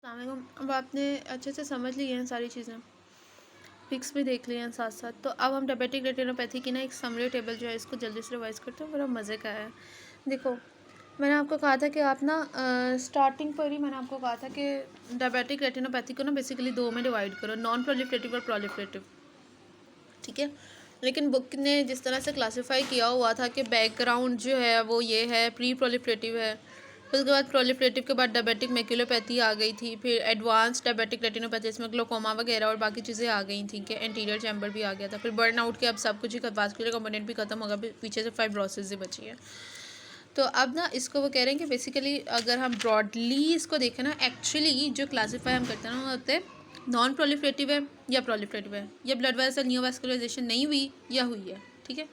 अस्सलाम। अब आपने अच्छे से समझ ली हैं सारी चीज़ें, पिक्स भी देख लिए हैं साथ साथ। तो अब हम डायबिटिक रेटिनोपैथी की ना एक समरी टेबल जो है इसको जल्दी से रिवाइज़ करते हैं, बड़ा मज़े का है। देखो, मैंने आपको कहा था कि आप ना स्टार्टिंग पर ही मैंने आपको कहा था कि डायबिटिक रेटिनोपैथी को ना बेसिकली दो में डिवाइड करो, नॉन प्रोलिफरेटिव और प्रोलिफरेटिव। ठीक है, लेकिन बुक ने जिस तरह से क्लासीफाई किया हुआ था कि बैकग्राउंड जो है वो ये है, प्री प्रोलिफरेटिव है, फिर उसके बाद प्रोलिफरेटिव के बाद डायबिटिक मैक्यूलोपैथी आ गई थी, फिर एडवांस डायबिटिक रेटिनोपैथी इसमें ग्लोकोमा वगैरह और बाकी चीज़ें आ गई थी कि एंटीरियर चैम्बर भी आ गया था, फिर बर्न आउट के अब सब कुछ ही वास्कुलर कंपोनेंट भी खत्म होगा, पीछे से फाइब्रोसिस ही बची है। तो अब ना इसको वो कह रहे हैं कि बेसिकली अगर हम ब्रॉडली इसको देखें ना, एक्चुअली जो क्लासीफाई हम करते हैं ना वो होते हैं नॉन प्रोलिफरेटिव है या प्रोलिफरेटिव है, या ब्लड वेसल न्यूवास्कुलराइजेशन नहीं हुई या हुई है। ठीक है,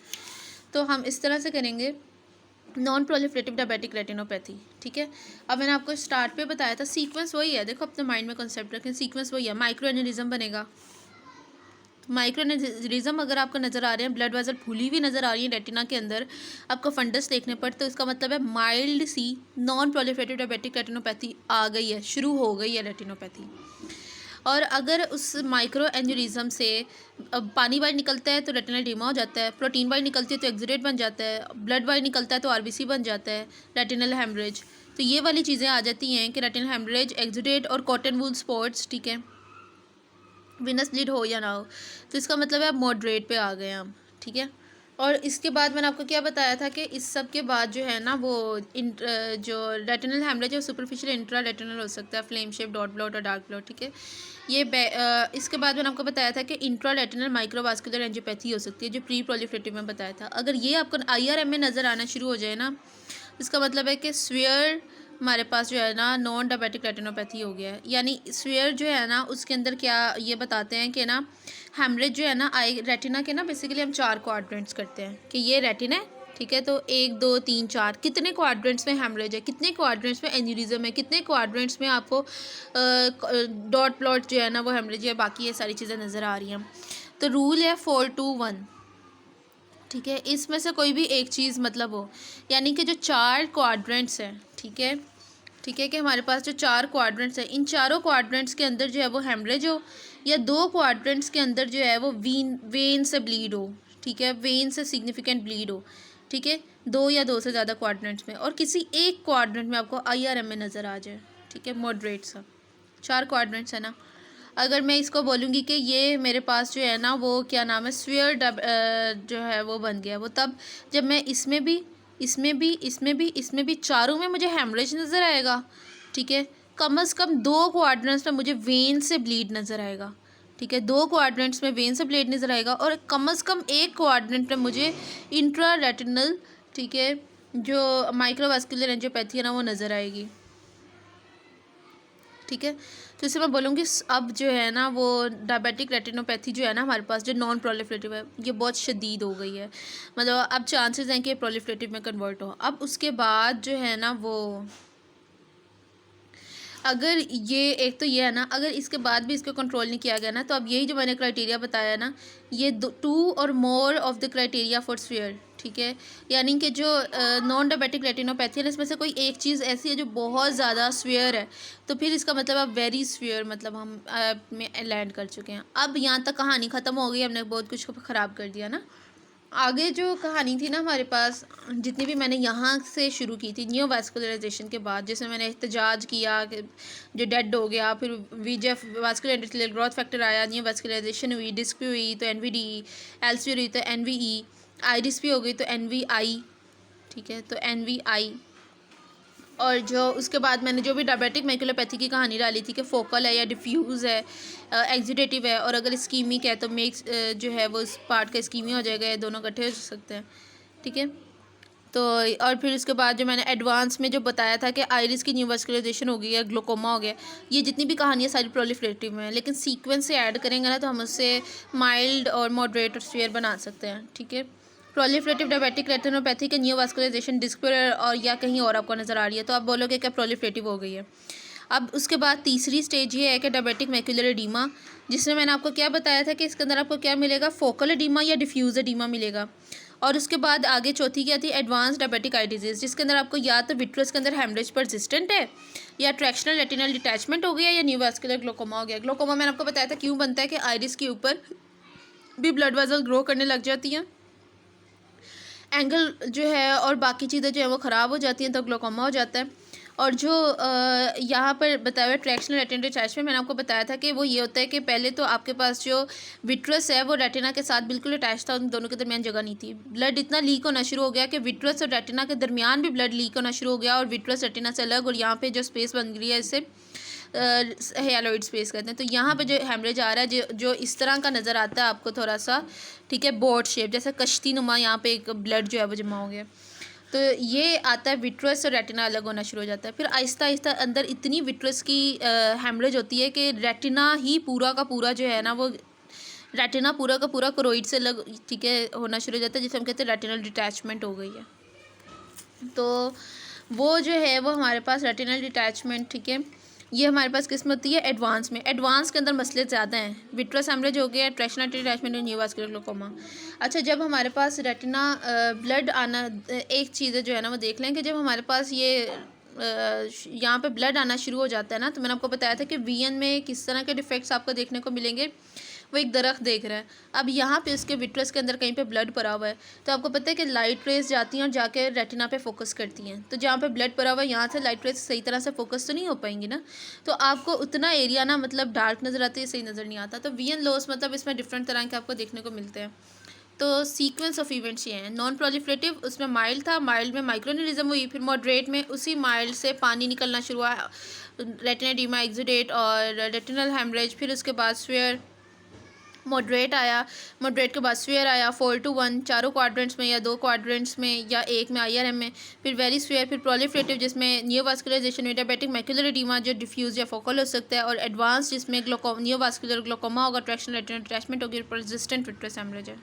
तो हम इस तरह से करेंगे नॉन प्रोलिफरेटिव डायबिटिक रेटिनोपैथी। ठीक है, अब मैंने आपको स्टार्ट पे बताया था, सीक्वेंस वही है, देखो अपने माइंड में कॉन्सेप्ट रखें, सीक्वेंस वही है। माइक्रो एनेरिज्म बनेगा, माइक्रो एनेरिज्म अगर आपको नज़र आ रहे हैं, ब्लड वेसल फूली हुई नज़र आ रही है रेटिना के अंदर आपको फंडस देखने पर, तो इसका मतलब है माइल्ड सी नॉन प्रोलिफरेटिव डायबिटिक रेटिनोपैथी आ गई है, शुरू हो गई है रेटिनोपैथी। और अगर उस माइक्रो एन्यूरिज्म से पानी बाहर निकलता है तो रेटिनल एडिमा हो जाता है, प्रोटीन बाहर निकलती है तो एक्सुडेट बन जाता है, ब्लड बाहर निकलता है तो आरबीसी बन जाता है, रेटिनल हेमरेज। तो ये वाली चीज़ें आ जाती हैं कि रेटिनल हेमरेज, एक्सुडेट और कॉटन वूल स्पॉट्स। ठीक है, विनस ब्लीड हो या ना हो, तो इसका मतलब है अब मॉडरेट पे आ गए हम। ठीक है, और इसके बाद मैंने आपको क्या बताया था कि इस सब के बाद जो है ना वो जो रेटिनल हेमरेज है सुपरफिशियल इंट्रा रेटिनल हो सकता है, फ्लेम शेप, डॉट ब्लॉट और डार्क ब्लॉट। ठीक है, ये इसके बाद मैंने आपको बताया था कि इंट्रा रेटिनल माइक्रोवास्कुलर एंजियोपैथी हो सकती है, जो प्री प्रोलिफरेटिव में बताया था। अगर ये आपको IRM में नज़र आना शुरू हो जाए ना, इसका मतलब है कि स्वेयर हमारे पास जो है ना नॉन डायबिटिक रेटिनोपैथी हो गया है। यानी स्वेयर जो है ना उसके अंदर क्या ये बताते हैं कि ना हेमरेज जो है ना आई रेटिना के ना बेसिकली हम 4 क्वाड्रेंट्स करते हैं कि ये रेटिना है। ठीक है, तो 1 2 3 4 कितने क्वाड्रेंट्स में हेमरेज है, कितने क्वाड्रेंट्स में एन्यूरिज्म है, कितने क्वाड्रेंट्स में आपको डॉट प्लॉट जो है ना वो हेमरेज है, बाकी ये सारी चीज़ें नज़र आ रही हैं। तो रूल है 4-2-1। ठीक है, इसमें से कोई भी एक चीज़ मतलब हो, यानी कि जो 4 क्वाड्रेंट्स हैं। ठीक है, ठीक है, कि हमारे पास जो 4 क्वाड्रेंट्स हैं, इन चारों क्वाड्रेंट्स के अंदर जो है वो हेमरेज हो, या 2 क्वाड्रेंट्स के अंदर जो है वो वेन से ब्लीड हो। ठीक है, वेन से सिग्निफिकेंट ब्लीड हो। ठीक है, 2 या 2 से ज़्यादा क्वाड्रेंट्स में, और किसी एक क्वाड्रेंट में आपको IRM में नज़र आ जाए। ठीक है, मॉडरेट सा। 4 क्वाड्रेंट्स है ना। अगर मैं इसको बोलूँगी कि ये मेरे पास जो है ना वो क्या नाम है स्फीयर जो है वो बन गया, वो तब जब मैं इसमें भी इसमें भी इसमें भी इसमें भी चारों में मुझे हेमरेज नज़र आएगा। ठीक है, कम से कम 2 क्वाड्रेंट्स में मुझे वेन से ब्लीड नज़र आएगा। ठीक है, 2 क्वाड्रेंट्स में वेन से ब्लीड नज़र आएगा, और कम से कम एक क्वाड्रेंट में मुझे इंट्रा रेटिनल, ठीक है, जो माइक्रोवास्कुलर एंजियोपैथी है ना वो नज़र आएगी। ठीक है, तो इसे मैं बोलूँगी अब जो है ना वो डायबिटिक रेटिनोपैथी जो है ना हमारे पास जो नॉन प्रोलिफरेटिव है ये बहुत शदीद हो गई है, मतलब अब चांसेस हैं कि प्रोलिफरेटिव में कन्वर्ट हो। अब उसके बाद जो है ना वो अगर ये एक तो ये है ना, अगर इसके बाद भी इसको कंट्रोल नहीं किया गया ना, तो अब यही जो मैंने क्राइटेरिया बताया ना, ये 2 और more of the criteria for sphere. ठीक है, यानी कि जो नॉन डायबिटिक रेटिनोपैथी है इसमें से कोई एक चीज़ ऐसी है जो बहुत ज़्यादा स्फीयर है, तो फिर इसका मतलब अब वेरी स्फीयर मतलब हम में लैंड कर चुके हैं। अब यहाँ तक कहानी ख़त्म हो गई, हमने बहुत कुछ ख़राब कर दिया ना। आगे जो कहानी थी ना हमारे पास, जितनी भी मैंने यहाँ से शुरू की थी न्यूवास्कुलराइजेशन के बाद, जिसमें मैंने एहतजाज किया कि जो डेड हो गया, फिर VEGF vascular endothelial growth factor आया, न्यूवास्कुलराइजेशन हुई, डिस्क भी हुई तो NVD, एल्सवियर हुई तो NVE, आइरिस भी हो गई तो NVI। ठीक है, तो NVI। और जो उसके बाद मैंने जो भी डायबिटिक मैक्यूलोपैथी की कहानी डाली थी कि फोकल है या डिफ्यूज़ है, एग्जीडेटिव है, और अगर इस्कीमिक है तो मेक्स जो है वो इस पार्ट का इस्कीमिया हो जाएगा, ये दोनों इकट्ठे हो सकते हैं। ठीक है, तो और फिर उसके बाद जो मैंने एडवांस में जो बताया था कि आइरिस की न्यूवास्कुलराइजेशन हो गई है, ग्लोकोमा हो गया, ये जितनी भी कहानियाँ सारी प्रोलिफरेटिव में है, लेकिन सीक्वेंस से ऐड करेंगे ना तो हम उससे माइल्ड और मॉडरेट और स्फीयर बना सकते हैं। ठीक है, प्रोलिफरेटिव डायबिटिक रेटिनोपैथी के न्यूवास्कुलराइजेशन डिस्क पर और या कहीं और आपको नज़र आ रही है तो आप बोलोगे क्या प्रोलिफरेटिव हो गई है। अब उसके बाद तीसरी स्टेज ये है कि डायबिटिक मैक्यूलर एडीमा, जिसमें मैंने आपको क्या बताया था कि इसके अंदर आपको क्या मिलेगा, फोकल एडीमा या डिफ्यूज़ एडीमा मिलेगा। और उसके बाद आगे चौथी क्या थी, एडवांस डायबिटिक आई डिजीज़, जिसके अंदर आपको या तो विट्रस के अंदर हेमरेज परसिस्टेंट है, या ट्रैक्शनल रेटिनल डिटैचमेंट हो गया, या न्यूवास्कुलर ग्लोकोमा हो गया। ग्लोकोमा मैंने आपको बताया था क्यों बनता है कि आइरिस के ऊपर भी ब्लड वेसल ग्रो करने लग जाती हैं, एंगल जो है और बाकी चीज़ें जो है वो ख़राब हो जाती हैं, तो ग्लोकोमा हो जाता है। और जो यहाँ पर बताया हुआ ट्रैक्शनल रेटिनल डिटैचमेंट, मैंने आपको बताया था कि वो ये होता है कि पहले तो आपके पास जो विट्रस है वो रेटिना के साथ बिल्कुल अटैच था, उन दोनों के दरमियान जगह नहीं थी। ब्लड इतना लीक होना शुरू हो गया कि विट्रस और रेटिना के दरमियान भी ब्लड लीक होना शुरू हो गया, और विट्रस रेटिना से अलग, और यहाँ पे जो स्पेस बन गई है इससे हेलोइड स्पेस कहते हैं। तो यहाँ पे जो हेमरेज आ रहा है जो इस तरह का नज़र आता है आपको थोड़ा सा, ठीक है, बोट शेप जैसे कश्ती नुमा, यहाँ पे एक ब्लड जो है वो जमा हो गया। तो ये आता है विट्रस और रेटिना अलग होना शुरू हो जाता है। फिर आहिस्ता आहिस्ता अंदर इतनी विट्रस की हेमरेज होती है कि रेटिना ही पूरा का पूरा जो है ना वो रेटिना पूरा का पूरा क्रोइड से अलग, ठीक है, होना शुरू हो जाता है, जिसे हम कहते हैं रेटिनल डिटैचमेंट हो गई है। तो वो जो है वो हमारे पास रेटिनल डिटैचमेंट, ठीक है, ये हमारे पास किस्म होती है एडवांस में। एडवांस के अंदर मसले ज़्यादा हैं, विट्रस हेमरेज हो गया, ट्रैक्शनल डिटैचमेंट और न्यूवास्कुलर ग्लोकोमा। अच्छा, जब हमारे पास रेटिना ब्लड आना, एक चीज़ जो है ना वो देख लें कि जब हमारे पास ये यहाँ पे ब्लड आना शुरू हो जाता है ना, तो मैंने आपको बताया था कि वीएन में किस तरह के डिफेक्ट्स आपको देखने को मिलेंगे। वो एक दरख्त देख रहा है, अब यहाँ पे उसके विट्रस के अंदर कहीं पे ब्लड पड़ा हुआ है, तो आपको पता है कि लाइट रेज जाती हैं और जाके रेटिना पे फोकस करती हैं। तो जहाँ पे ब्लड पड़ा हुआ है यहाँ से लाइट रेज सही तरह से फोकस तो नहीं हो पाएंगी ना, तो आपको उतना एरिया ना मतलब डार्क नज़र आती है, सही नज़र नहीं आता। तो वीएन लॉस मतलब इसमें डिफरेंट तरह के आपको देखने को मिलते हैं। तो सीक्वेंस ऑफ इवेंट्स ये हैं, नॉन प्रोलिफरेटिव उसमें माइल्ड था, माइल्ड में माइक्रोनिज्म हुई, फिर मॉडरेट में उसी माइल्ड से पानी निकलना शुरू हुआ, रेटिना एडिमा एक्सुडेट और रेटिनल हेमरेज, फिर उसके बाद स्फीयर, मॉडरेट आया, मॉडरेट के बाद स्फीयर आया, 4 to 1 चारों क्वाड्रेंट्स में या 2 क्वाड्रेंट्स में या एक में IRM में, फिर वेरी स्फीयर, फिर प्रोलिफरेटिव जिसमें नियोवास्कुलराइजेशन में डायबिटिक मैक्युलर एडिमा जो डिफ्यूज या फोकल हो सकता है, और एडवांस जिसमें नियोवास्कुलर ग्लोकोमा होगा, ट्रैक्शनल रेटिनल डिटैचमेंट होगी, परसिस्टेंट विट्रस हेमरेज है।